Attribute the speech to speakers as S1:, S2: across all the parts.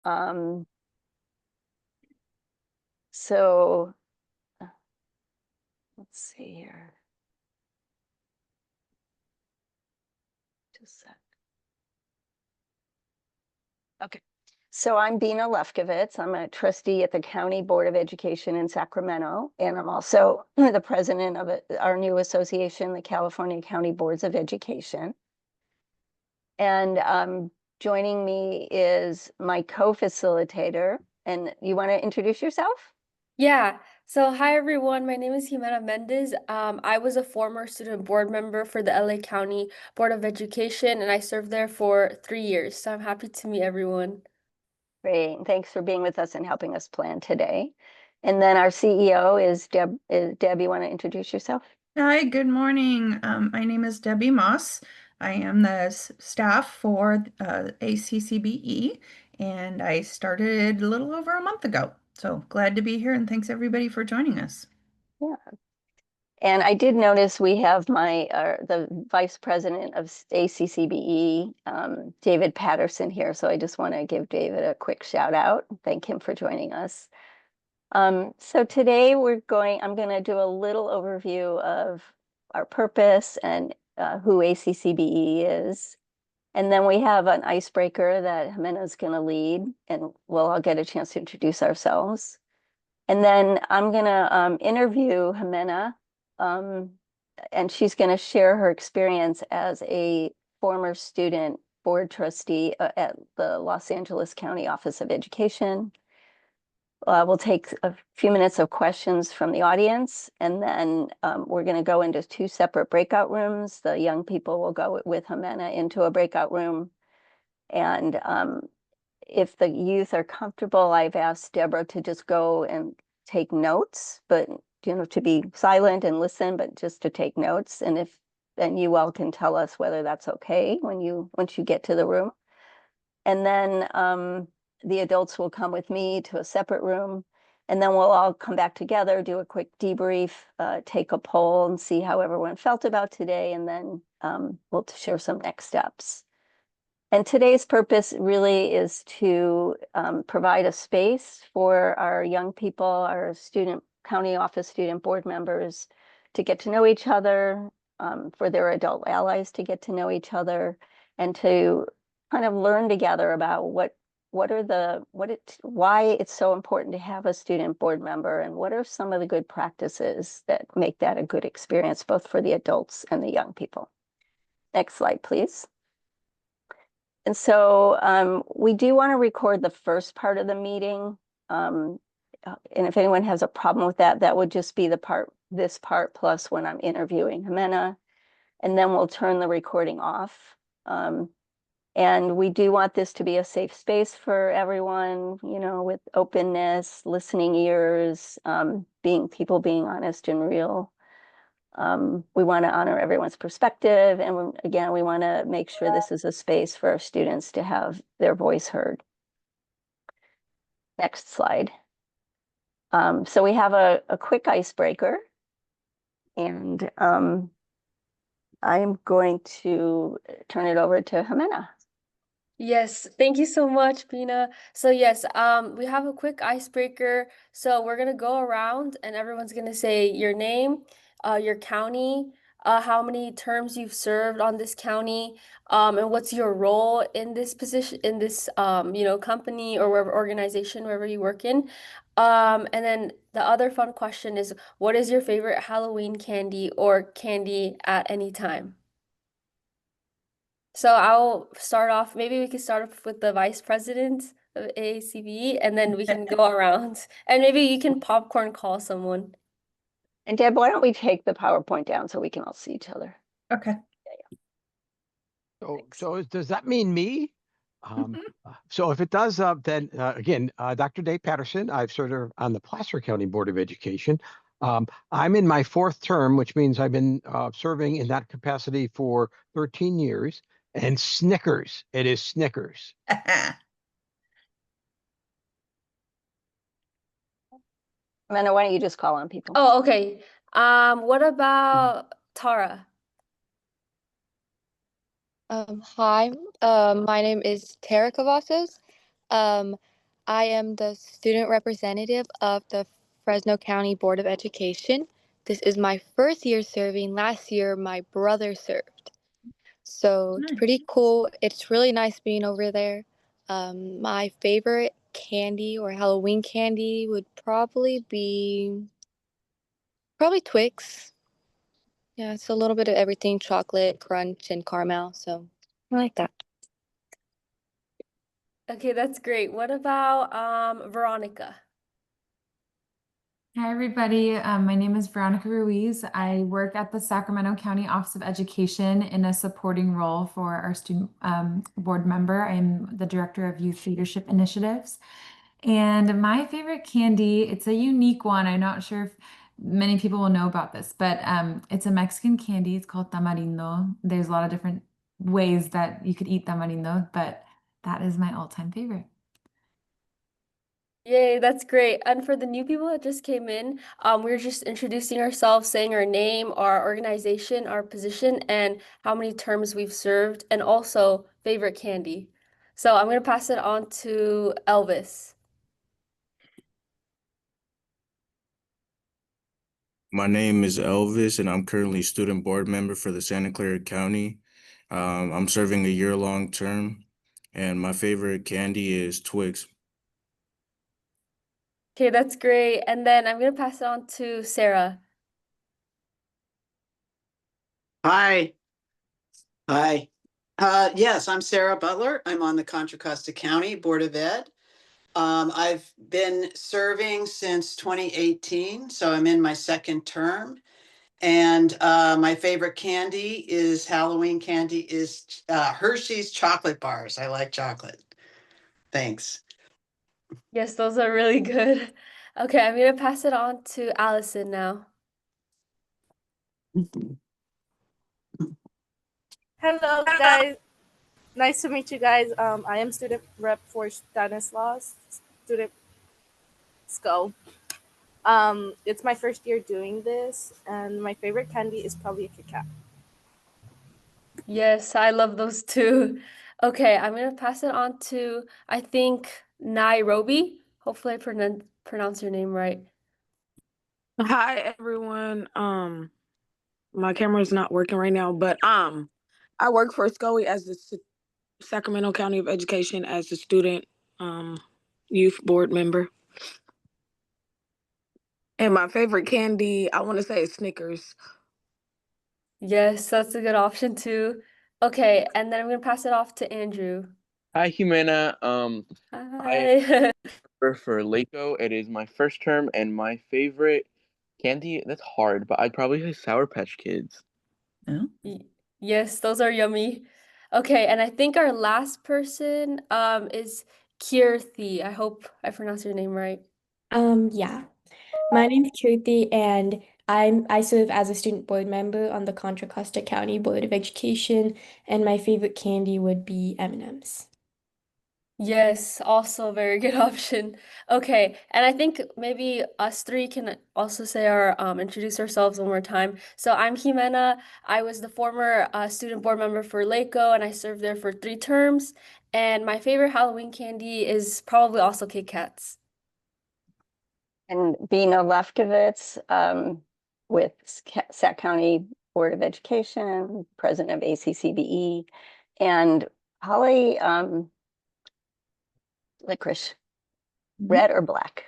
S1: Um, so let's see here. Just a sec. Okay. So I'm Bina Lefkowitz. I'm a trustee at the County Board of Education in Sacramento, and I'm also the president of our new association, the California County Boards of Education. And joining me is my co-facilitator. And you want to introduce yourself?
S2: Yeah. So hi everyone. My name is Jimena Mendez. I was a former student board member for the LA County Board of Education, and I served there for 3 years. So I'm happy to meet everyone.
S1: Great. Thanks for being with us and helping us plan today. And then our CEO is Deb. Deb, you want to introduce yourself?
S3: Hi, good morning. My name is Debbie Moss. I am the staff for ACCBE, and I started a little over a month ago. So glad to be here, and thanks everybody for joining us.
S1: Yeah. And I did notice we have the vice president of ACCBE, David Patterson here. So I just want to give David a quick shout out. Thank him for joining us. So today I'm going to do a little overview of our purpose and who ACCBE is. And then we have an icebreaker that Jimena is going to lead, and we'll all get a chance to introduce ourselves. And then I'm going to interview Jimena, and she's going to share her experience as a former student board trustee at the Los Angeles County Office of Education. We'll take a few minutes of questions from the audience, and then we're going to go into 2 separate breakout rooms. The young people will go with Jimena into a breakout room. And if the youth are comfortable, I've asked Deborah to just go and take notes, but to be silent and listen, but just to take notes. And then you all can tell us whether that's okay once you get to the room. And then the adults will come with me to a separate room, and then we'll all come back together, do a quick debrief, take a poll and see how everyone felt about today, and then we'll share some next steps. And today's purpose really is to provide a space for our young people, our county office student board members to get to know each other, for their adult allies to get to know each other, and to kind of learn together about why it's so important to have a student board member, and what are some of the good practices that make that a good experience, both for the adults and the young people. Next slide, please. And so we do want to record the first part of the meeting. And if anyone has a problem with that, that would just be this part plus when I'm interviewing Jimena. And then we'll turn the recording off. And we do want this to be a safe space for everyone, with openness, listening ears, people being honest and real. We want to honor everyone's perspective. And again, we want to make sure this is a space for our students to have their voice heard. Next slide. So we have a quick icebreaker. And I'm going to turn it over to Jimena.
S2: Yes, thank you so much, Bina. So yes, we have a quick icebreaker. So we're gonna go around and everyone's gonna say your name, your county, how many terms you've served on this county, and what's your role in this position, in this company or wherever organization, wherever you work in. And then the other fun question is, what is your favorite Halloween candy or candy at any time? So I'll start off, maybe we can start off with the vice president of AACB, and then we can go around. And maybe you can popcorn call someone.
S1: And Deb, why don't we take the PowerPoint down so we can all see each other?
S3: Okay.
S4: So does that mean me? So if it does, then again, Dr. Dave Patterson, I've served on the Placer County Board of Education. I'm in my 4th term, which means I've been serving in that capacity for 13 years. And Snickers, it is Snickers.
S1: Amanda, why don't you just call on people?
S2: Oh, okay. What about Tara?
S5: Hi, my name is Tara Cavazos. I am the student representative of the Fresno County Board of Education. This is my first year serving. Last year, my brother served. So it's
S3: Nice.
S5: pretty cool. It's really nice being over there. My favorite candy or Halloween candy would probably be Twix. Yeah, it's a little bit of everything, chocolate, crunch, and caramel. So I like that.
S2: Okay, that's great. What about Veronica?
S6: Hi, everybody. My name is Veronica Ruiz. I work at the Sacramento County Office of Education in a supporting role for our student board member. I'm the Director of Youth Leadership Initiatives. And my favorite candy, it's a unique one. I'm not sure if many people will know about this, but it's a Mexican candy. It's called tamarindo. There's a lot of different ways that you could eat tamarindo, but that is my all-time favorite.
S2: Yay, that's great. And for the new people that just came in, we're just introducing ourselves, saying our name, our organization, our position, and how many terms we've served, and also favorite candy. So I'm going to pass it on to Elvis.
S7: My name is Elvis, and I'm currently student board member for the Santa Clara County. I'm serving a year-long term, and my favorite candy is Twix.
S2: Okay, that's great. And then I'm going to pass it on to Sarah.
S8: Hi. Hi. Yes, I'm Sarah Butler. I'm on the Contra Costa County Board of Ed. I've been serving since 2018, so I'm in my second term. And my favorite candy is Halloween candy is Hershey's chocolate bars. I like chocolate. Thanks.
S2: Yes, those are really good. Okay, I'm going to pass it on to Allison now.
S9: Hello, guys. Nice to meet you guys. I am student rep for Stanislaus, student SCO. It's my first year doing this, and my favorite candy is probably a Kit Kat.
S2: Yes, I love those too. Okay, I'm going to pass it on to, I think, Nairobi. Hopefully I pronounce your name right.
S10: Hi everyone. My camera is not working right now, but I work for SCOE as the Sacramento County of Education as the student youth board member. And my favorite candy, I want to say is Snickers.
S2: Yes, that's a good option too. Okay, and then I'm going to pass it off to Andrew.
S11: Hi, Humana. I
S2: Hi.
S11: work for Laco. It is my first term, and my favorite candy, that's hard, but I'd probably say Sour Patch Kids.
S3: Oh.
S2: Yes, those are yummy. Okay, and I think our last person is Kirthi. I hope I pronounced your name right.
S12: Yeah. My name's Kirti, and I serve as a student board member on the Contra Costa County Board of Education, and my favorite candy would be M&Ms.
S2: Yes, also a very good option. Okay, and I think maybe us three can also say our introduce ourselves one more time. So I'm Jimena. I was the former student board member for Laco, and I served there for 3 terms. And my favorite Halloween candy is probably also Kit Kats.
S1: And Bina Lefkowitz with Sac County Board of Education, president of ACCBE, and Holly Licorice, red or black.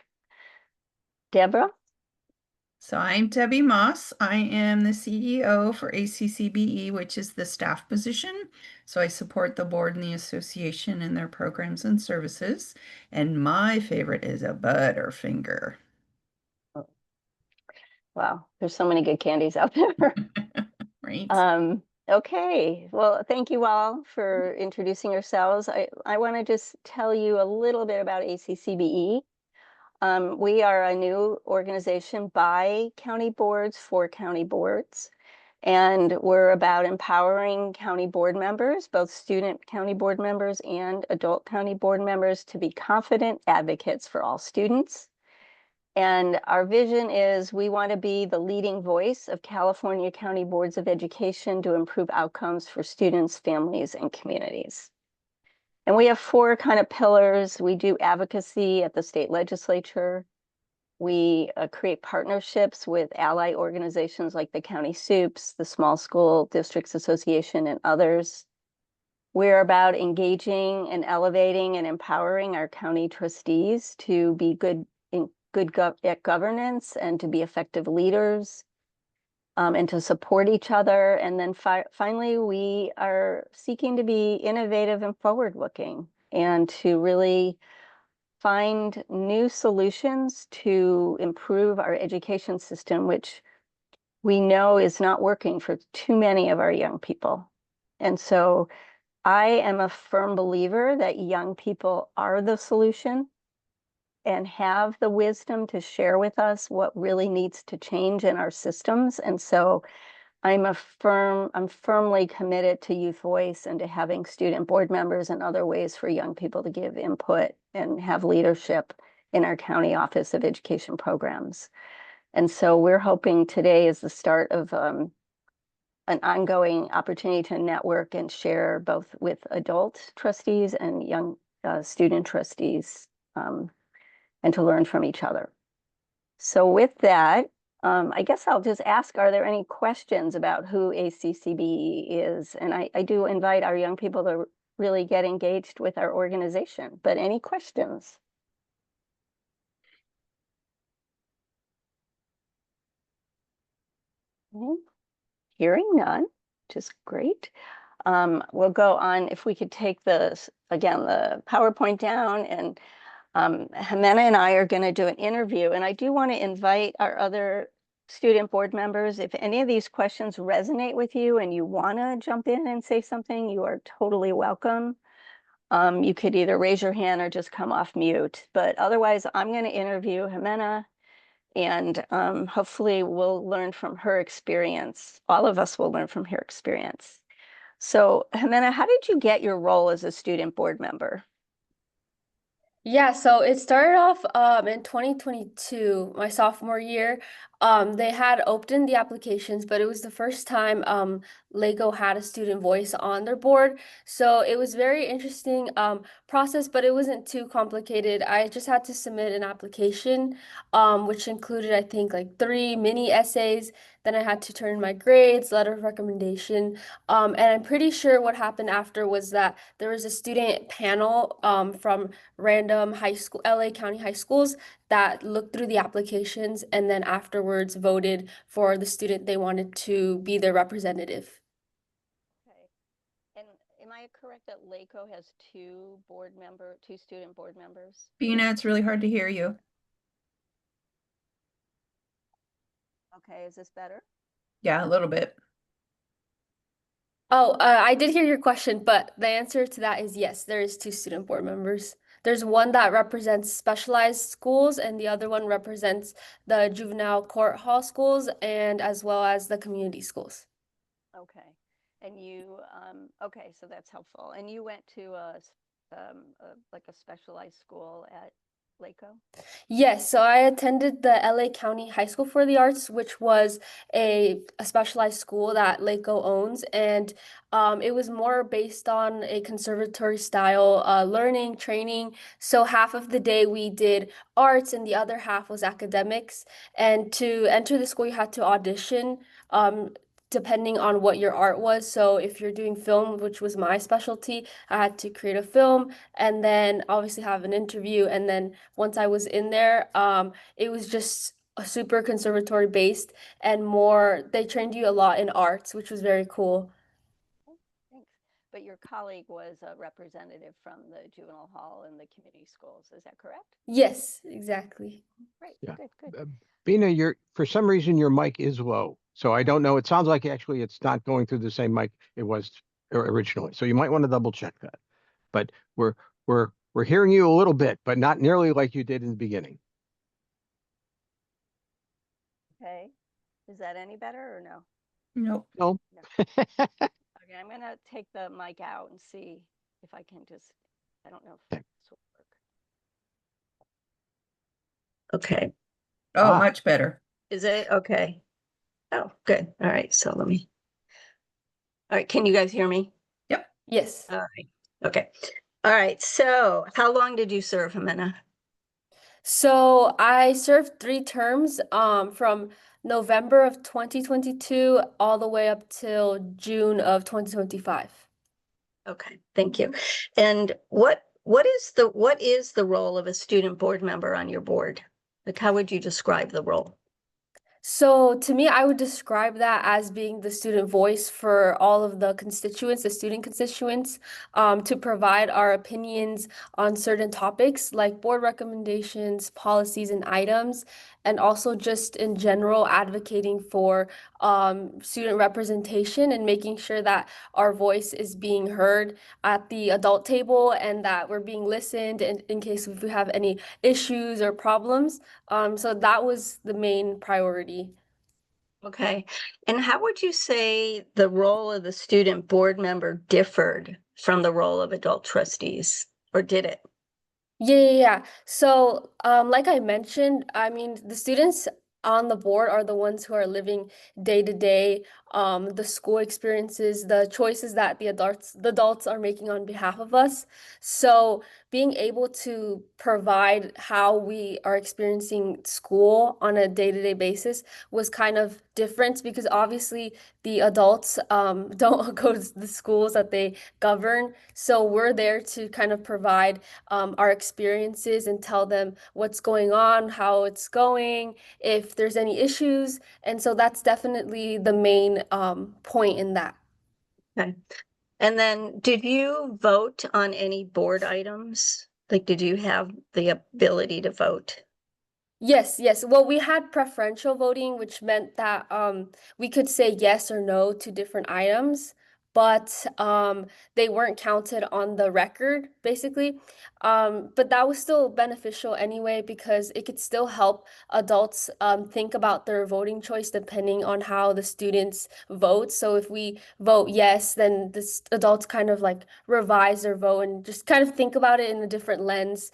S1: Deborah?
S3: So I'm Debbie Moss. I am the CEO for ACCBE, which is the staff position. So I support the board and the association in their programs and services. And my favorite is a Butterfinger.
S1: Wow, there's so many good candies out there.
S3: Right.
S1: Okay, well, thank you all for introducing yourselves. I want to just tell you a little bit about ACCBE. We are a new organization by county boards for county boards, and we're about empowering county board members, both student county board members and adult county board members, to be confident advocates for all students. And our vision is we want to be the leading voice of California County Boards of Education to improve outcomes for students, families, and communities. And we have four kind of pillars. We do advocacy at the state legislature. We create partnerships with ally organizations like the County Soups, the Small School Districts Association, and others. We're about engaging and elevating and empowering our county trustees to be good at governance and to be effective leaders, and to support each other. And then finally, we are seeking to be innovative and forward-looking and to really find new solutions to improve our education system, which we know is not working for too many of our young people. And so I am a firm believer that young people are the solution and have the wisdom to share with us what really needs to change in our systems. And so I'm firmly committed to youth voice and to having student board members and other ways for young people to give input and have leadership in our county office of education programs. And so we're hoping today is the start of an ongoing opportunity to network and share both with adult trustees and young student trustees, and to learn from each other. So with that, I guess I'll just ask, are there any questions about who ACCBE is? And I do invite our young people to really get engaged with our organization, but any questions? Okay. Hearing none, which is great. We'll go on, if we could take again, the PowerPoint down, and Jimena and I are going to do an interview, and I do want to invite our other student board members. If any of these questions resonate with you and you want to jump in and say something, you are totally welcome. You could either raise your hand or just come off mute. But otherwise, I'm going to interview Jimena, and hopefully we'll learn from her experience. All of us will learn from her experience. So Jimena, how did you get your role as a student board member?
S2: Yeah, so it started off in 2022, my sophomore year. They had opened the applications, but it was the first time LACO had a student voice on their board. So it was very interesting process, but it wasn't too complicated. I just had to submit an application, which included, I think, like 3 mini essays. Then I had to turn in my grades, letter of recommendation. And I'm pretty sure what happened after was that there was a student panel from random high school, LA County high schools that looked through the applications and then afterwards voted for the student they wanted to be their representative.
S1: Okay. And am I correct that LACO has two student board members?
S3: Bina, it's really hard to hear you.
S1: Okay, is this better?
S3: Yeah, a little bit.
S2: Oh, I did hear your question, but the answer to that is yes, there is 2 student board members. There's one that represents specialized schools and the other one represents the juvenile court hall schools and as well as the community schools.
S1: Okay. And you, okay, so that's helpful. And you went to like a specialized school at LACO?
S2: Yes, so I attended the LA County High School for the Arts, which was a specialized school that LACO owns, and it was more based on a conservatory style learning, training. So half of the day we did arts and the other half was academics. And to enter the school, you had to audition. Depending on what your art was. So if you're doing film, which was my specialty, I had to create a film and then obviously have an interview. And then once I was in there, it was just a super conservatory based and more, they trained you a lot in arts, which was very cool.
S1: Oh, thanks. But your colleague was a representative from the juvenile hall and the community schools, is that correct?
S2: Yes, exactly.
S1: Great,
S4: Yeah.
S1: good.
S4: Bina, for some reason your mic is low. So I don't know. It sounds like actually it's not going through the same mic it was originally. So you might want to double check that. But we're hearing you a little bit, but not nearly like you did in the beginning.
S1: Okay. Is that any better or no?
S3: Nope.
S4: No.
S1: Okay, I'm gonna take the mic out and see if I can just, I don't know if
S4: Okay.
S1: this will work. Okay.
S3: Oh, much better.
S1: Is it? Okay. Oh, good. All right, so all right, can you guys hear me?
S3: Yep.
S2: Yes.
S1: All right. Okay. All right, so how long did you serve, Jimena?
S2: So I served 3 terms from November of 2022 all the way up till June of 2025.
S1: Okay, thank you. And what is the role of a student board member on your board? Like, how would you describe the role?
S2: So to me, I would describe that as being the student voice for all of the constituents, the student constituents, to provide our opinions on certain topics like board recommendations, policies, and items, and also just in general advocating for student representation and making sure that our voice is being heard at the adult table and that we're being listened in case if we have any issues or problems. So that was the main priority.
S1: Okay. And how would you say the role of the student board member differed from the role of adult trustees, or did it?
S2: Yeah. So, like I mentioned, I mean, the students on the board are the ones who are living day to day, the school experiences, the choices that the adults are making on behalf of us. So, being able to provide how we are experiencing school on a day-to-day basis was kind of different because obviously the adults don't go to the schools that they govern. So, we're there to kind of provide our experiences and tell them what's going on, how it's going, if there's any issues. And so that's definitely the main point in that.
S1: Okay. And then did you vote on any board items? Like, did you have the ability to vote?
S2: Yes. Well, we had preferential voting, which meant that we could say yes or no to different items, but they weren't counted on the record, basically. But that was still beneficial anyway because it could still help adults think about their voting choice depending on how the students vote. So if we vote yes, then the adults kind of like revise their vote and just kind of think about it in a different lens.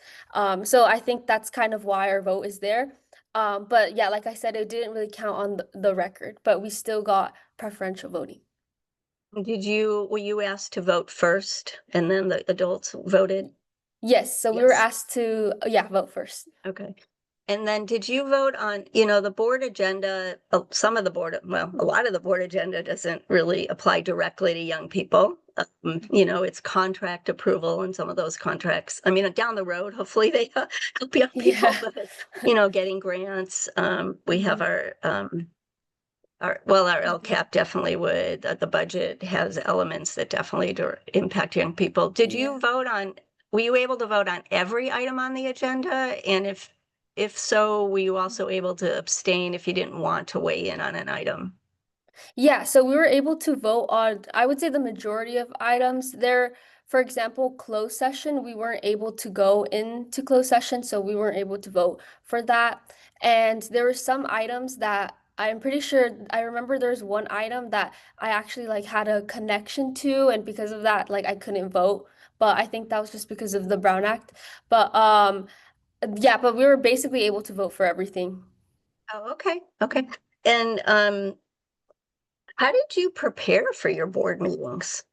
S2: So I think that's kind of why our vote is there. But yeah, like I said, it didn't really count on the record, but we still got preferential voting.
S1: Were you asked to vote first and then the adults voted?
S2: Yes, so we were
S1: Yes.
S2: asked to, yeah, vote first.
S1: Okay. And then did you vote on, the board agenda, some of the board, well, a lot of the board agenda doesn't really apply directly to young people. It's contract approval and some of those contracts. I mean, down the road, hopefully they help young people,
S2: Yeah.
S1: but, getting grants. We have our LCAP definitely would, the budget has elements that definitely impact young people. Did you were you able to vote on every item on the agenda? And if so, were you also able to abstain if you didn't want to weigh in on an item?
S2: Yeah, so we were able to vote on, I would say the majority of items there. For example, closed session, we weren't able to go into closed session, so we weren't able to vote for that. And there were some items that I'm pretty sure I remember there's one item that I actually like had a connection to, and because of that, like I couldn't vote. But I think that was just because of the Brown Act. But yeah, but we were basically able to vote for everything.
S1: Oh, okay. Okay. And how did you prepare for your board meetings?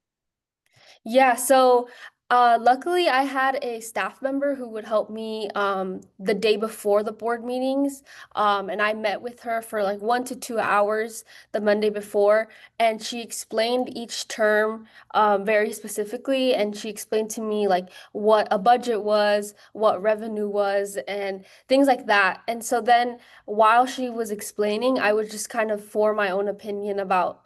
S2: Yeah, so luckily I had a staff member who would help me the day before the board meetings. And I met with her for like 1 to 2 hours the Monday before, and she explained each term very specifically, and she explained to me like what a budget was, what revenue was, and things like that. And so then while she was explaining, I would just kind of form my own opinion about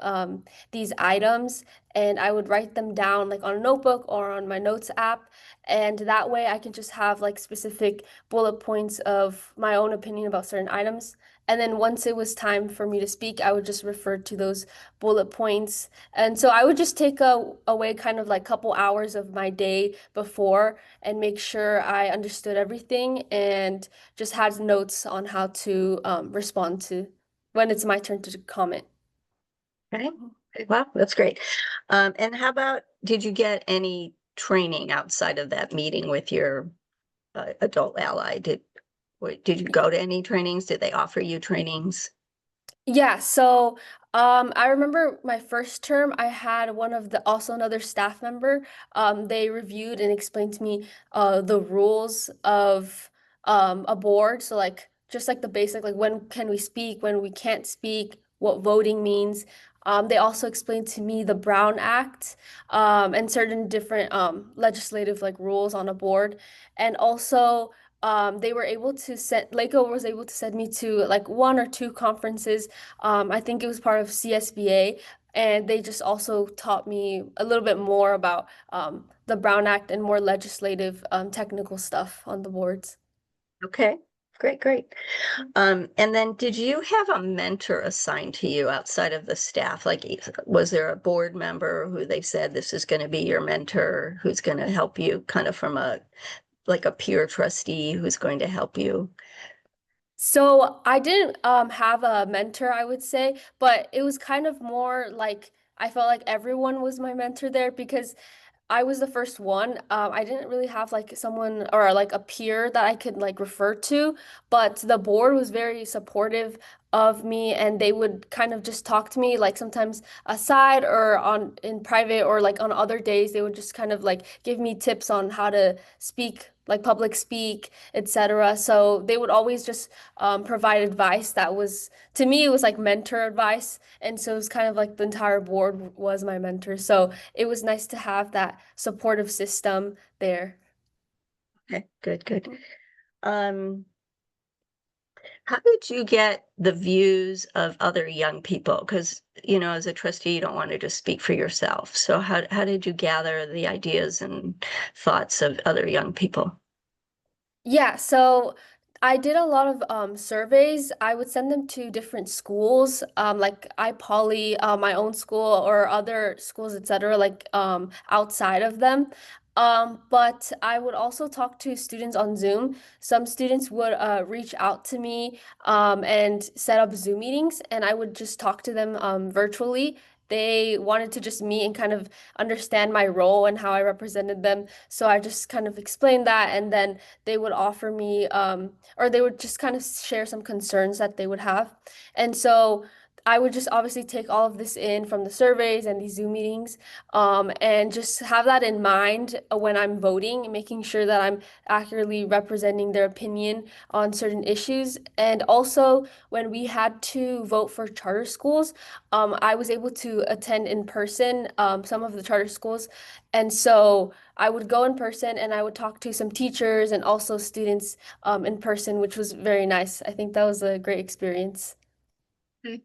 S2: these items and I would write them down like on a notebook or on my notes app. And that way I can just have like specific bullet points of my own opinion about certain items. And then once it was time for me to speak, I would just refer to those bullet points. And so I would just take away kind of like couple hours of my day before and make sure I understood everything and just had notes on how to respond to when it's my turn to comment.
S1: Okay. Well, that's great. And how about, did you get any training outside of that meeting with your adult ally? Did you go to any trainings? Did they offer you trainings?
S2: Yeah, so I remember my first term, I had one of the also another staff member. They reviewed and explained to me the rules of a board. So like just like the basic, like when can we speak, when we can't speak, what voting means. They also explained to me the Brown Act and certain different legislative like rules on a board. And also they were able to send LACO was able to send me to like one or two conferences. I think it was part of CSBA, and they just also taught me a little bit more about the Brown Act and more legislative technical stuff on the boards.
S1: Okay, great, great. And then did you have a mentor assigned to you outside of the staff? Like, was there a board member who they said this is going to be your mentor, who's going to help you kind of from a like a peer trustee who's going to help you?
S2: So I didn't have a mentor, I would say, but it was kind of more like I felt like everyone was my mentor there because I was the first one. I didn't really have like someone or like a peer that I could like refer to, but the board was very supportive of me and they would kind of just talk to me like sometimes aside or on in private or like on other days they would just kind of like give me tips on how to speak like public speak, etc. So they would always just provide advice that was to me it was like mentor advice and so it was kind of like the entire board was my mentor. So it was nice to have that supportive system there.
S1: Okay, good, good. Um, how did you get the views of other young people? Because, you know, as a trustee, you don't want to just speak for yourself. So how did you gather the ideas and thoughts of other young people?
S2: Yeah, so I did a lot of surveys. I would send them to different schools, like iPoly, my own school, or other schools, etc., like outside of them. But I would also talk to students on Zoom. Some students would reach out to me and set up Zoom meetings, and I would just talk to them virtually. They wanted to just meet and kind of understand my role and how I represented them. So I just kind of explained that, and then they would offer me, or they would just kind of share some concerns that they would have. And so I would just obviously take all of this in from the surveys and these Zoom meetings, and just have that in mind when I'm voting, making sure that I'm accurately representing their opinion on certain issues. And also, when we had to vote for charter schools, I was able to attend in person some of the charter schools. And so I would go in person and I would talk to some teachers and also students in person, which was very nice. I think that was a great experience.
S1: Okay.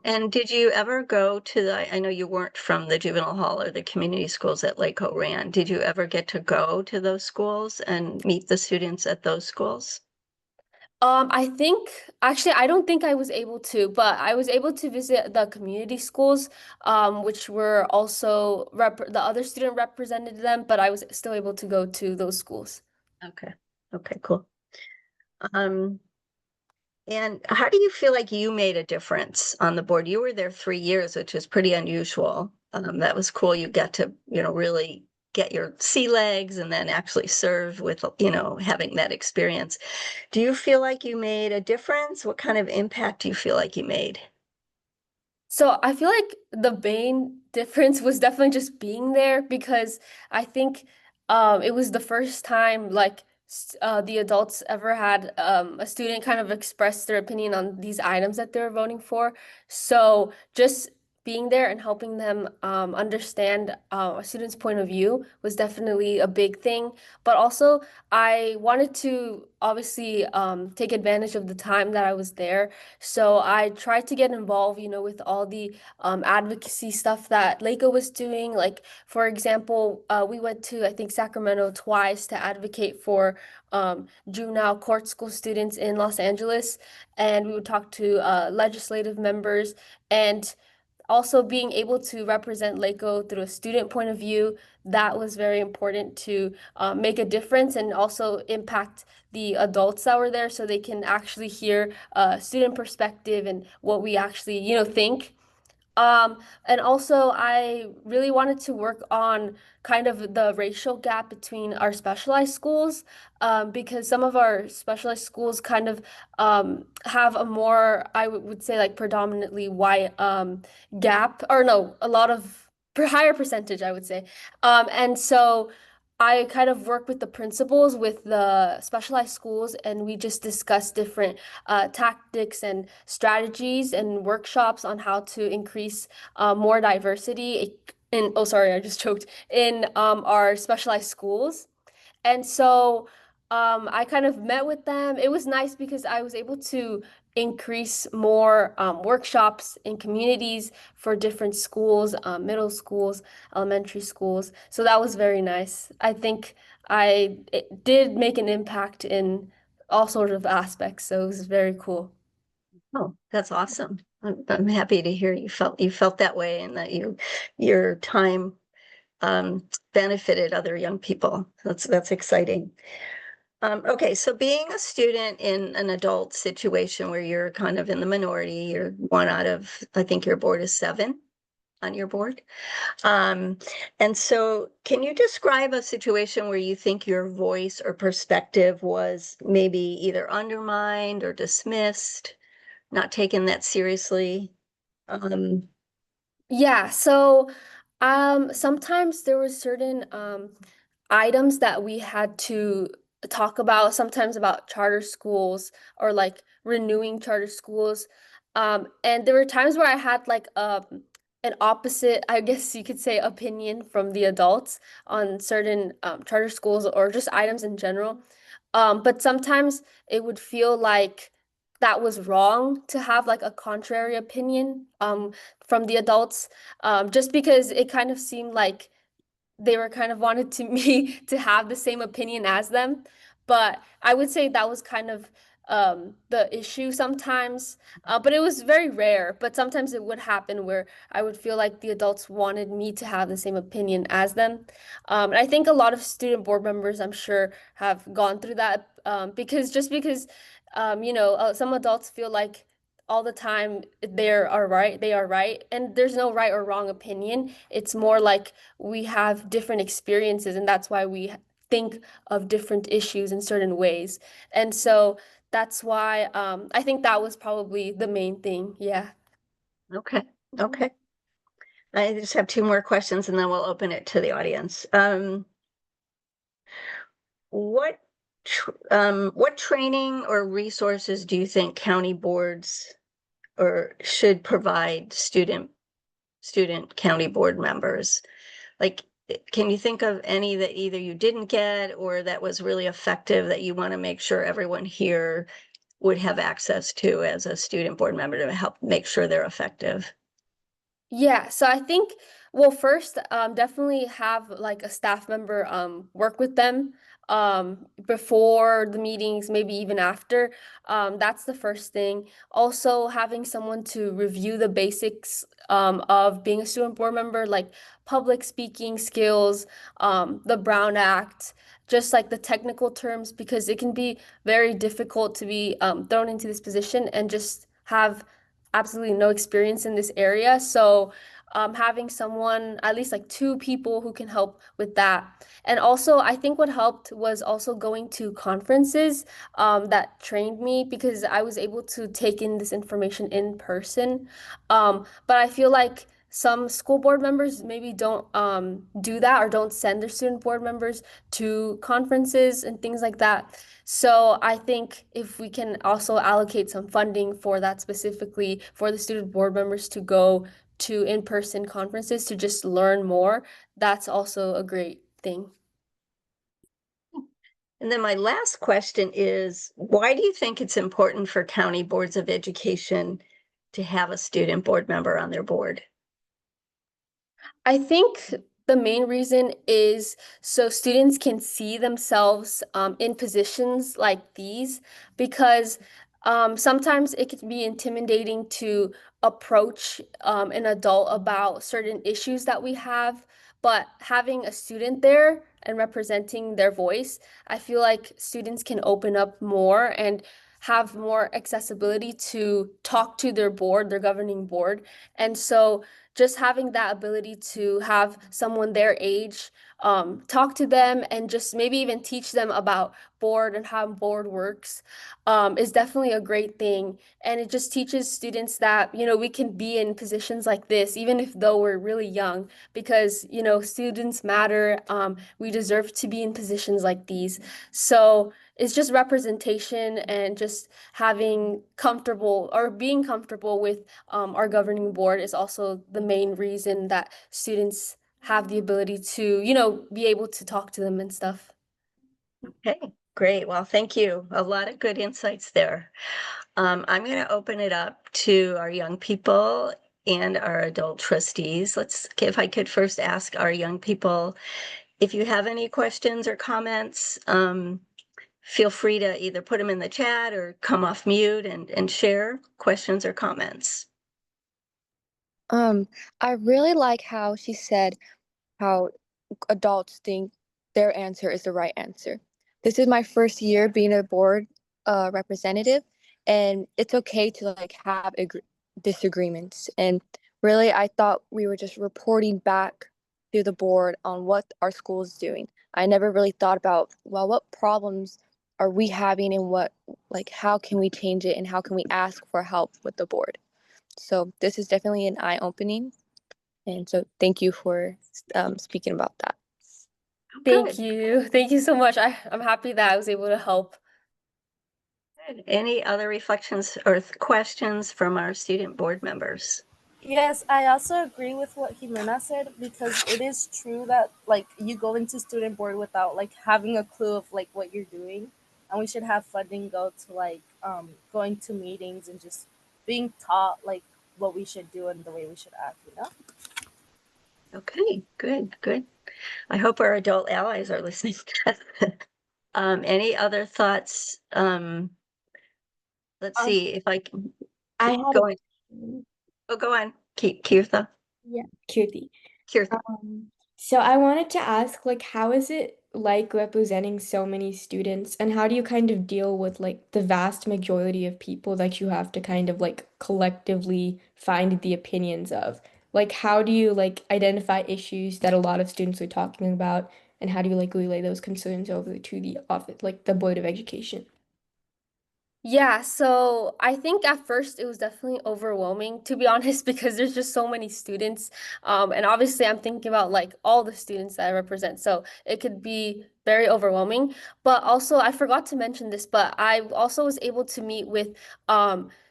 S1: And did you ever go to I know you weren't from the juvenile hall or the community schools that Lakehoe ran. Did you ever get to go to those schools and meet the students at those schools?
S2: I think actually I don't think I was able to, but I was able to visit the community schools, which were also the other student represented them, but I was still able to go to those schools.
S1: Okay. Okay, cool. Um, and how do you feel like you made a difference on the board? You were there 3 years, which is pretty unusual. That was cool. You got to, you know, really get your sea legs and then actually serve with, you know, having that experience. Do you feel like you made a difference? What kind of impact do you feel like you made?
S2: So I feel like the main difference was definitely just being there because I think it was the first time like the adults ever had a student kind of express their opinion on these items that they were voting for. So just being there and helping them understand a student's point of view was definitely a big thing. But also, I wanted to obviously take advantage of the time that I was there. So I tried to get involved, you know, with all the advocacy stuff that Lakewood was doing. Like, for example, we went to, I think, Sacramento twice to advocate for juvenile court school students in Los Angeles. And we would talk to legislative members and also being able to represent Lakewood through a student point of view. That was very important to make a difference and also impact the adults that were there so they can actually hear student perspective and what we actually, you know, think. And also, I really wanted to work on kind of the racial gap between our specialized schools, because some of our specialized schools kind of have a more, I would say, like predominantly white gap, or no, a lot of higher percentage, I would say. And so I kind of work with the principals with the specialized schools, and we just discuss different tactics and strategies and workshops on how to increase more diversity in, oh, sorry, I just choked, in our specialized schools. And so I kind of met with them. It was nice because I was able to increase more workshops in communities for different schools, middle schools, elementary schools. So that was very nice. I think it did make an impact in all sorts of aspects. So it was very cool.
S1: Oh, that's awesome. I'm happy to hear you felt that way and that your time benefited other young people. That's exciting. Okay, so being a student in an adult situation where you're kind of in the minority, you're one out of, I think your board is 7 on your board. And so can you describe a situation where you think your voice or perspective was maybe either undermined or dismissed, not taken that seriously?
S2: Yeah, so sometimes there were certain items that we had to talk about, sometimes about charter schools or like renewing charter schools. And there were times where I had like an opposite, I guess you could say, opinion from the adults on certain charter schools or just items in general. But sometimes it would feel like that was wrong to have like a contrary opinion from the adults, just because it kind of seemed like they were kind of wanted to me to have the same opinion as them. But I would say that was kind of the issue sometimes. But it was very rare. But sometimes it would happen where I would feel like the adults wanted me to have the same opinion as them. And I think a lot of student board members, I'm sure, have gone through that, because some adults feel like all the time they are right, and there's no right or wrong opinion. It's more like we have different experiences, and that's why we think of different issues in certain ways. And so that's why I think that was probably the main thing. Yeah.
S1: Okay, okay. I just have 2 more questions and then we'll open it to the audience. What training or resources do you think county boards or should provide student county board members? Like, can you think of any that either you didn't get or that was really effective that you want to make sure everyone here would have access to as a student board member to help make sure they're effective?
S2: Yeah, so I think, well, first, definitely have like a staff member work with them before the meetings, maybe even after. That's the first thing. Also, having someone to review the basics of being a student board member, like public speaking skills, the Brown Act, just like the technical terms, because it can be very difficult to be thrown into this position and just have absolutely no experience in this area. So having someone, at least like 2 people who can help with that. And also, I think what helped was also going to conferences that trained me, because I was able to take in this information in person. But I feel like some school board members maybe don't do that, or don't send their student board members to conferences and things like that. So I think if we can also allocate some funding for that, specifically for the student board members to go to in-person conferences to just learn more, that's also a great thing.
S1: And then my last question is, why do you think it's important for county boards of education to have a student board member on their board?
S2: I think the main reason is so students can see themselves in positions like these, because sometimes it can be intimidating to approach an adult about certain issues that we have. But having a student there and representing their voice, I feel like students can open up more and have more accessibility to talk to their board, their governing board. And so just having that ability to have someone their age talk to them and just maybe even teach them about board and how board works is definitely a great thing. And it just teaches students that, you know, we can be in positions like this, even if though we're really young, because, you know, students matter. We deserve to be in positions like these. So it's just representation and just having comfortable or being comfortable with our governing board is also the main reason that students have the ability to, you know, be able to talk to them and stuff.
S1: Okay, great. Well, thank you. A lot of good insights there. I'm going to open it up to our young people and our adult trustees. If I could first ask our young people, if you have any questions or comments, feel free to either put them in the chat or come off mute and share questions or comments.
S5: I really like how she said how adults think their answer is the right answer. This is my first year being a board representative, and it's okay to like have disagreements. And really, I thought we were just reporting back to the board on what our school is doing. I never really thought about, well, what problems are we having and what, like, how can we change it and how can we ask for help with the board? So this is definitely an eye-opening. And so thank you for speaking about that.
S2: Thank you. Thank you so much. I'm happy that I was able to help.
S1: Good. Any other reflections or questions from our student board members?
S9: Yes, I also agree with what Jimena said because it is true that like you go into student board without like having a clue of like what you're doing, and we should have funding go to like going to meetings and just being taught like what we should do and the way we should act, you know?
S1: Okay, good. I hope our adult allies are listening to us. Any other thoughts? Let's see if I can
S12: I had
S1: go on. Oh, go on, Kirtha.
S12: yeah, Kirti.
S1: Kirtha.
S12: So I wanted to ask, like, how is it like representing so many students, and how do you kind of deal with like the vast majority of people that you have to kind of like collectively find the opinions of? Like, how do you like identify issues that a lot of students are talking about, and how do you like relay those concerns over to the office, like the Board of Education?
S2: Yeah, so I think at first it was definitely overwhelming, to be honest, because there's just so many students. And obviously I'm thinking about like all the students that I represent. So it could be very overwhelming. But also I forgot to mention this, but I also was able to meet with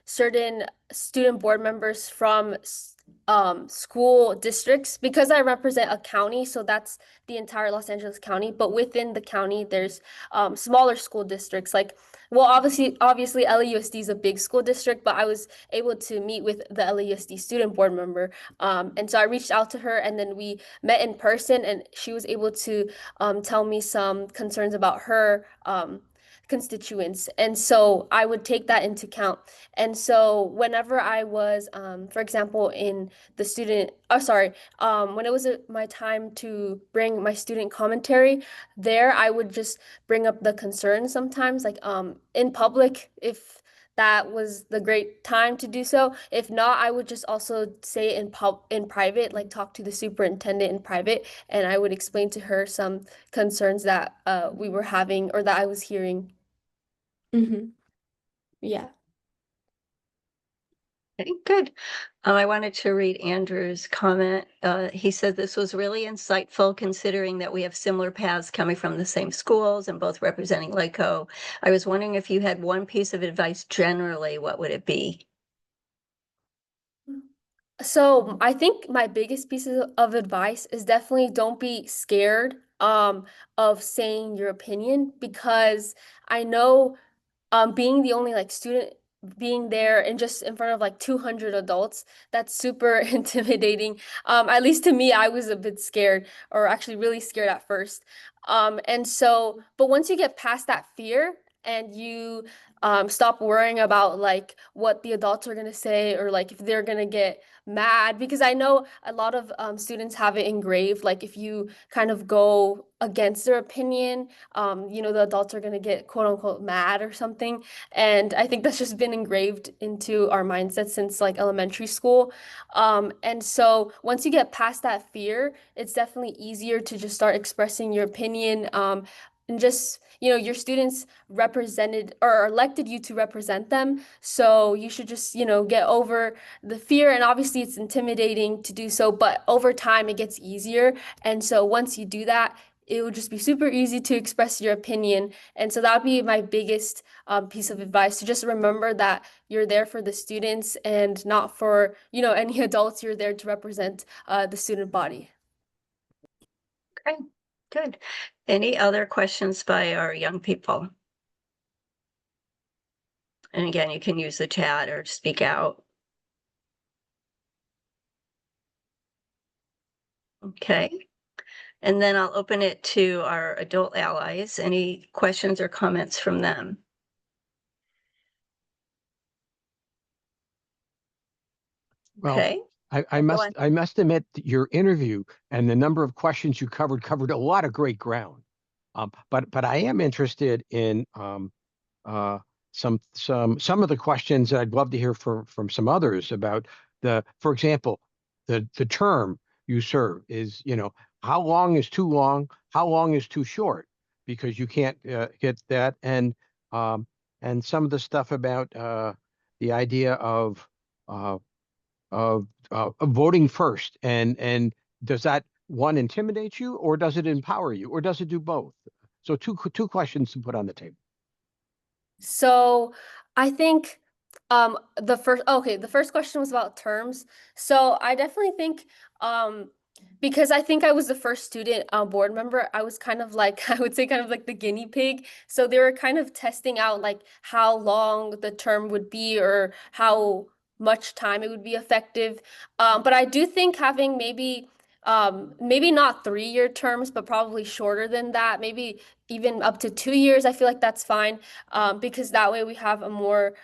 S2: certain student board members from school districts because I represent a county, so that's the entire Los Angeles County. But within the county, there's smaller school districts like well, obviously, LAUSD is a big school district, but I was able to meet with the LAUSD student board member, and so I reached out to her, and then we met in person, and she was able to tell me some concerns about her constituents, and so I would take that into account. And so whenever I was, for example, in the student, oh sorry, when it was my time to bring my student commentary, there I would just bring up the concerns sometimes, like in public, if that was the great time to do so. If not, I would just also say it in private, like talk to the superintendent in private, and I would explain to her some concerns that we were having or that I was hearing.
S12: Mm-hmm. Yeah.
S1: Okay, good. I wanted to read Andrew's comment. He said this was really insightful considering that we have similar paths coming from the same schools and both representing LACO. I was wondering if you had one piece of advice generally, what would it be?
S2: So I think my biggest piece of advice is definitely don't be scared of saying your opinion because I know being the only like student being there and just in front of like 200 adults, that's super intimidating. At least to me, I was a bit scared or actually really scared at first. And so, but once you get past that fear and you stop worrying about like what the adults are going to say, or like if they're going to get mad, because I know a lot of students have it engraved, like if you kind of go against their opinion, you know, the adults are going to get quote unquote mad or something. And I think that's just been engraved into our mindset since like elementary school. And so once you get past that fear, it's definitely easier to just start expressing your opinion. And just, you know, your students represented or elected you to represent them. So you should just, you know, get over the fear. And obviously it's intimidating to do so, but over time it gets easier. And so once you do that, it would just be super easy to express your opinion. And so that would be my biggest piece of advice, to just remember that you're there for the students and not for, you know, any adults. You're there to represent the student body.
S1: Okay, good. Any other questions by our young people? And again, you can use the chat or speak out. Okay. And then I'll open it to our adult allies. Any questions or comments from them?
S4: Well,
S1: Okay.
S4: I
S1: Go
S4: must
S1: on.
S4: I must admit that your interview and the number of questions you covered a lot of great ground. But I am interested in uh, some of the questions that I'd love to hear from some others about for example, the term you serve is, you know, how long is too long? How long is too short? Because you can't get that, and some of the stuff about the idea uh, of voting first, and does that one intimidate you, or does it empower you, or does it do both? So two questions to put on the table.
S2: So I think the first question was about terms. So I definitely think because I think I was the first student board member, I was kind of like I would say kind of like the guinea pig. So they were kind of testing out like how long the term would be or how much time it would be effective. But I do think having maybe not 3-year terms, but probably shorter than that, maybe even up to 2 years. I feel like that's fine, because that way we have a more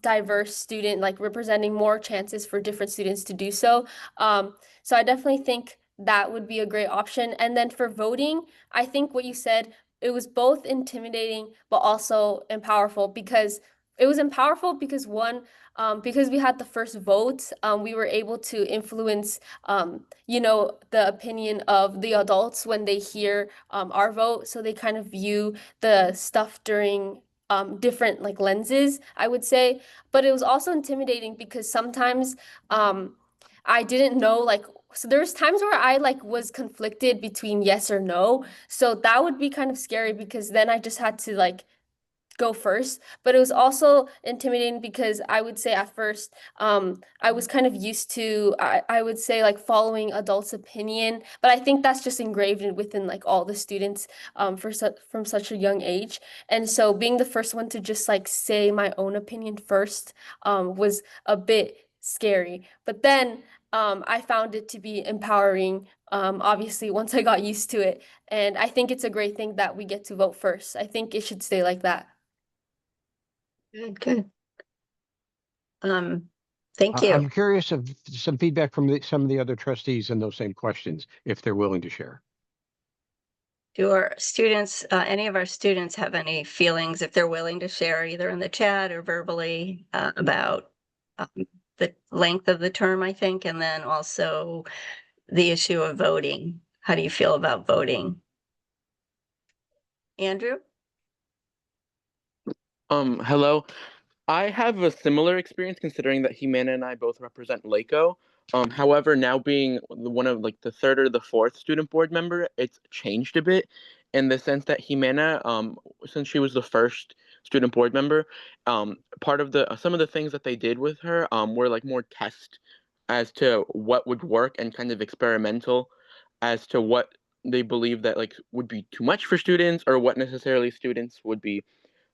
S2: diverse student, like representing more chances for different students to do so. So I definitely think that would be a great option. And then for voting, I think what you said, it was both intimidating but also empowerful, because it was empowerful because one, because we had the first vote, we were able to influence, you know, the opinion of the adults when they hear our vote. So they kind of view the stuff during different like lenses, I would say. But it was also intimidating because sometimes I didn't know like, so there's times where I like was conflicted between yes or no. So that would be kind of scary because then I just had to like go first. But it was also intimidating because I would say at first, I was kind of used to, I would say like following adults' opinion, but I think that's just engraved within like all the students from such a young age. And so being the first one to just like say my own opinion first was a bit scary. But then I found it to be empowering, obviously, once I got used to it. And I think it's a great thing that we get to vote first. I think it should stay like that.
S1: Good, good. Thank
S4: I'm
S1: you.
S4: curious of some feedback from some of the other trustees in those same questions, if they're willing to share.
S1: Do our students, any of our students have any feelings, if they're willing to share either in the chat or verbally, about the length of the term, I think, and then also the issue of voting? How do you feel about voting? Andrew?
S11: Hello. I have a similar experience considering that Jimena and I both represent LACO. However, now being one of like the third or the fourth student board member, it's changed a bit in the sense that Jimena, since she was the first student board member, part of the some of the things that they did with her were like more test as to what would work and kind of experimental as to what they believe that like would be too much for students or what necessarily students would be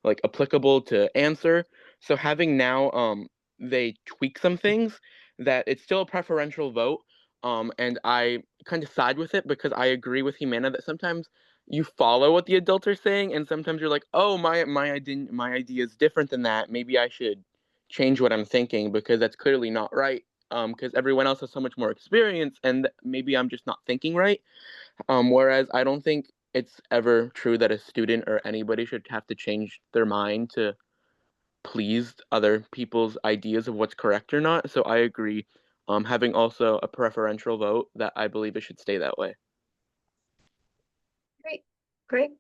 S11: like applicable to answer. So having now they tweak some things that it's still a preferential vote. And I kind of side with it because I agree with Jimena that sometimes you follow what the adults are saying, and sometimes you're like, oh, my idea is different than that. Maybe I should change what I'm thinking because that's clearly not right. Because everyone else has so much more experience, and maybe I'm just not thinking right. Whereas I don't think it's ever true that a student or anybody should have to change their mind to please other people's ideas of what's correct or not. So I agree. Having also a preferential vote, that I believe it should stay that way.
S1: Great, great.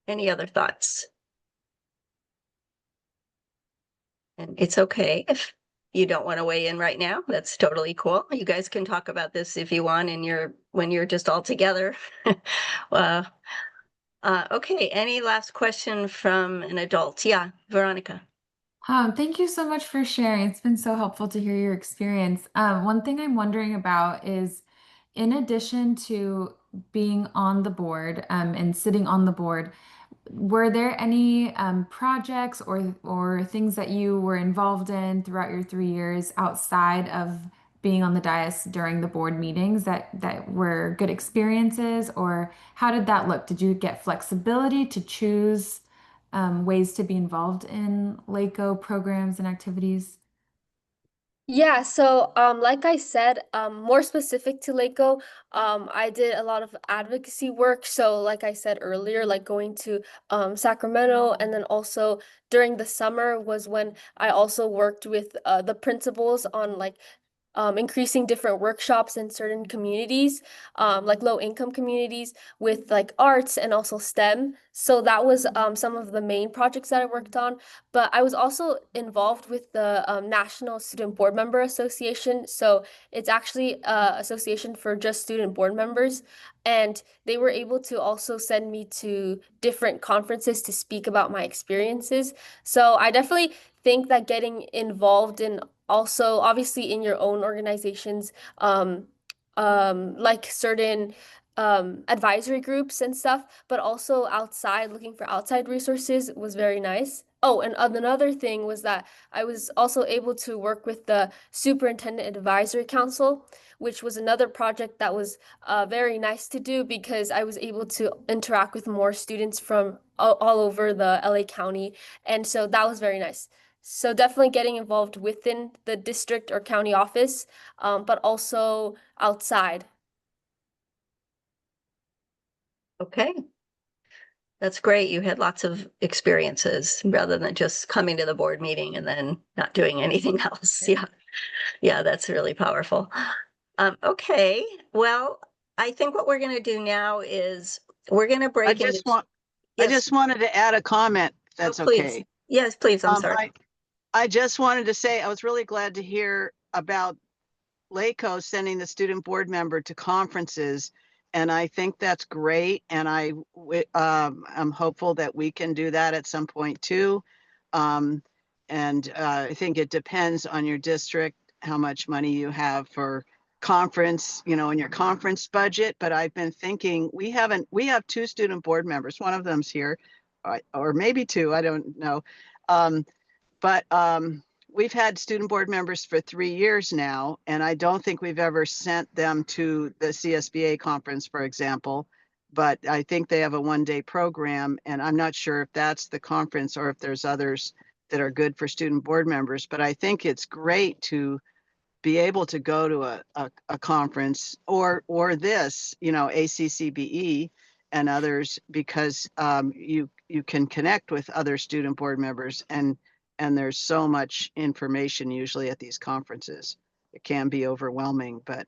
S1: Any other thoughts? And it's okay if you don't want to weigh in right now. That's totally cool. You guys can talk about this if you want when you're just all together. uh, okay, any last question from an adult? Yeah, Veronica.
S6: Thank you so much for sharing. It's been so helpful to hear your experience. One thing I'm wondering about is, in addition to being on the board and sitting on the board, were there any projects or things that you were involved in throughout your 3 years outside of being on the dais during the board meetings that were good experiences, or how did that look? Did you get flexibility to choose ways to be involved in LACO programs and activities?
S2: Yeah, so like I said, more specific to LACO, I did a lot of advocacy work. So like I said earlier, like going to Sacramento, and then also during the summer was when I also worked with the principals on like increasing different workshops in certain communities, like low income communities with like arts and also STEM. So that was some of the main projects that I worked on. But I was also involved with the National Student Board Member Association. So it's actually a association for just student board members. And they were able to also send me to different conferences to speak about my experiences. So I definitely think that getting involved in also obviously in your own organizations, like certain advisory groups and stuff, but also outside, looking for outside resources was very nice. Oh, and another thing was that I was also able to work with the Superintendent Advisory Council, which was another project that was very nice to do because I was able to interact with more students from all over the LA County. And so that was very nice. So definitely getting involved within the district or county office, but also outside.
S1: Okay. That's great. You had lots of experiences rather than just coming to the board meeting and then not doing anything else. Yeah. Yeah, that's really powerful. Okay. Well, I think what we're going to do now is we're going to break
S13: I
S1: Yes.
S13: just wanted to add a comment, if that's
S1: please.
S13: okay.
S1: Yes, please. I'm sorry.
S13: I just wanted to say I was really glad to hear about LACO sending the student board member to conferences. And I think that's great. And I'm hopeful that we can do that at some point too. I think it depends on your district, how much money you have for conference, in your conference budget. But I've been thinking we have 2 student board members. One of them's here, or maybe 2, I don't know. But we've had student board members for 3 years now, and I don't think we've ever sent them to the CSBA conference, for example. But I think they have a 1-day program, and I'm not sure if that's the conference or if there's others that are good for student board members. But I think it's great to be able to go to a conference or this, ACCBE and others, because you can connect with other student board members, and there's so much information usually at these conferences. It can be overwhelming, but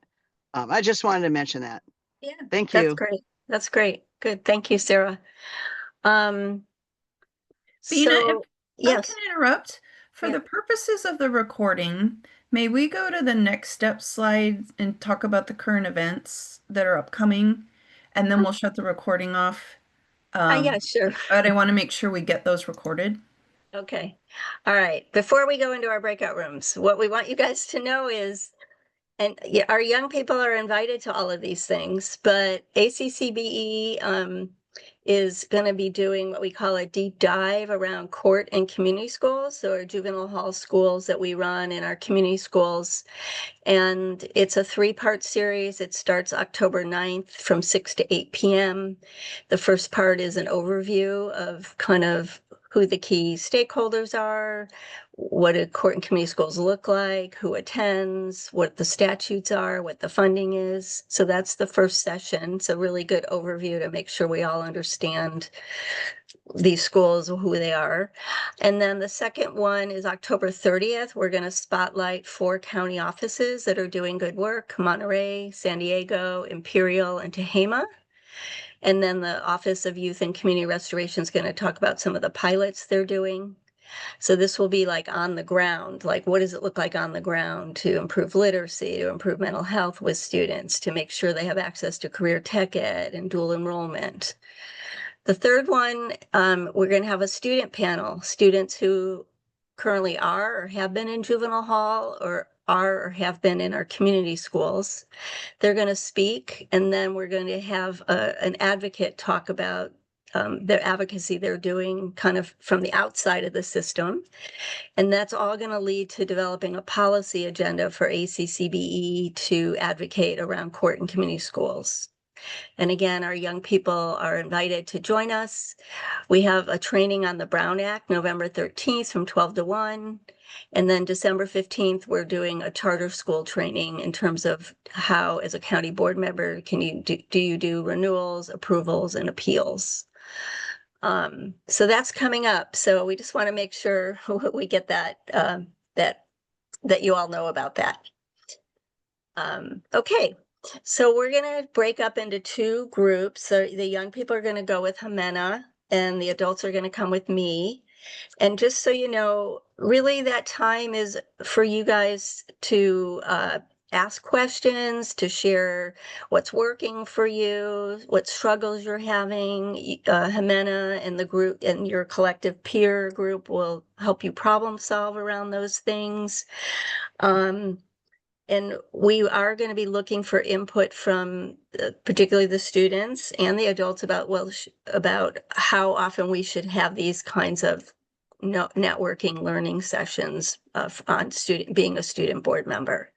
S13: I just wanted to mention that.
S1: Yeah,
S13: Thank you.
S1: that's great. That's great. Good. Thank you, Sarah.
S3: Bina, if I
S1: yes.
S3: can interrupt, for
S1: Yeah.
S3: the purposes of the recording, may we go to the next step slide and talk about the current events that are upcoming, and then we'll shut the recording off.
S1: Yeah, sure.
S3: But I want to make sure we get those recorded.
S1: Okay. All right. Before we go into our breakout rooms, what we want you guys to know is, and yeah, our young people are invited to all of these things, but ACCBE is going to be doing what we call a deep dive around court and community schools, so our juvenile hall schools that we run in our community schools. And it's a 3-part series. It starts October 9th from 6 to 8 p.m. The first part is an overview of kind of who the key stakeholders are, what do court and community schools look like, who attends, what the statutes are, what the funding is. So that's the first session. It's a really good overview to make sure we all understand these schools, who they are. And then the second one is October 30th. We're going to spotlight 4 county offices that are doing good work: Monterey, San Diego, Imperial, and Tehama. And then the Office of Youth and Community Restoration is going to talk about some of the pilots they're doing. So this will be like on the ground, like what does it look like on the ground to improve literacy, to improve mental health with students, to make sure they have access to career tech ed and dual enrollment. The third one, we're going to have a student panel, students who currently are or have been in juvenile hall or are or have been in our community schools. They're going to speak, and then we're going to have an advocate talk about their advocacy they're doing kind of from the outside of the system. And that's all going to lead to developing a policy agenda for ACCBE to advocate around court and community schools. And again, our young people are invited to join us. We have a training on the Brown Act, November 13th from 12 to 1. And then December 15th, we're doing a charter school training in terms of how, as a county board member, can you do renewals, approvals, and appeals. So that's coming up. So we just want to make sure we get that, that you all know about that. Okay. So we're going to break up into 2 groups. So the young people are going to go with Jimena, and the adults are going to come with me. And just so you know, really that time is for you guys to ask questions, to share what's working for you, what struggles you're having. Jimena and the group and your collective peer group will help you problem solve around those things. And we are going to be looking for input from particularly the students and the adults about, about how often we should have these kinds of networking learning sessions on being a student board member.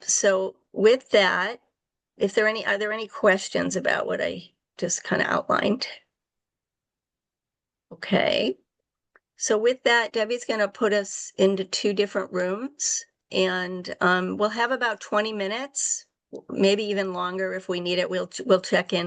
S1: So with that, are there any questions about what I just kind of outlined? Okay. So with that, Debbie's going to put us into 2 different rooms, and we'll have about 20 minutes, maybe even longer if we need it. We'll check in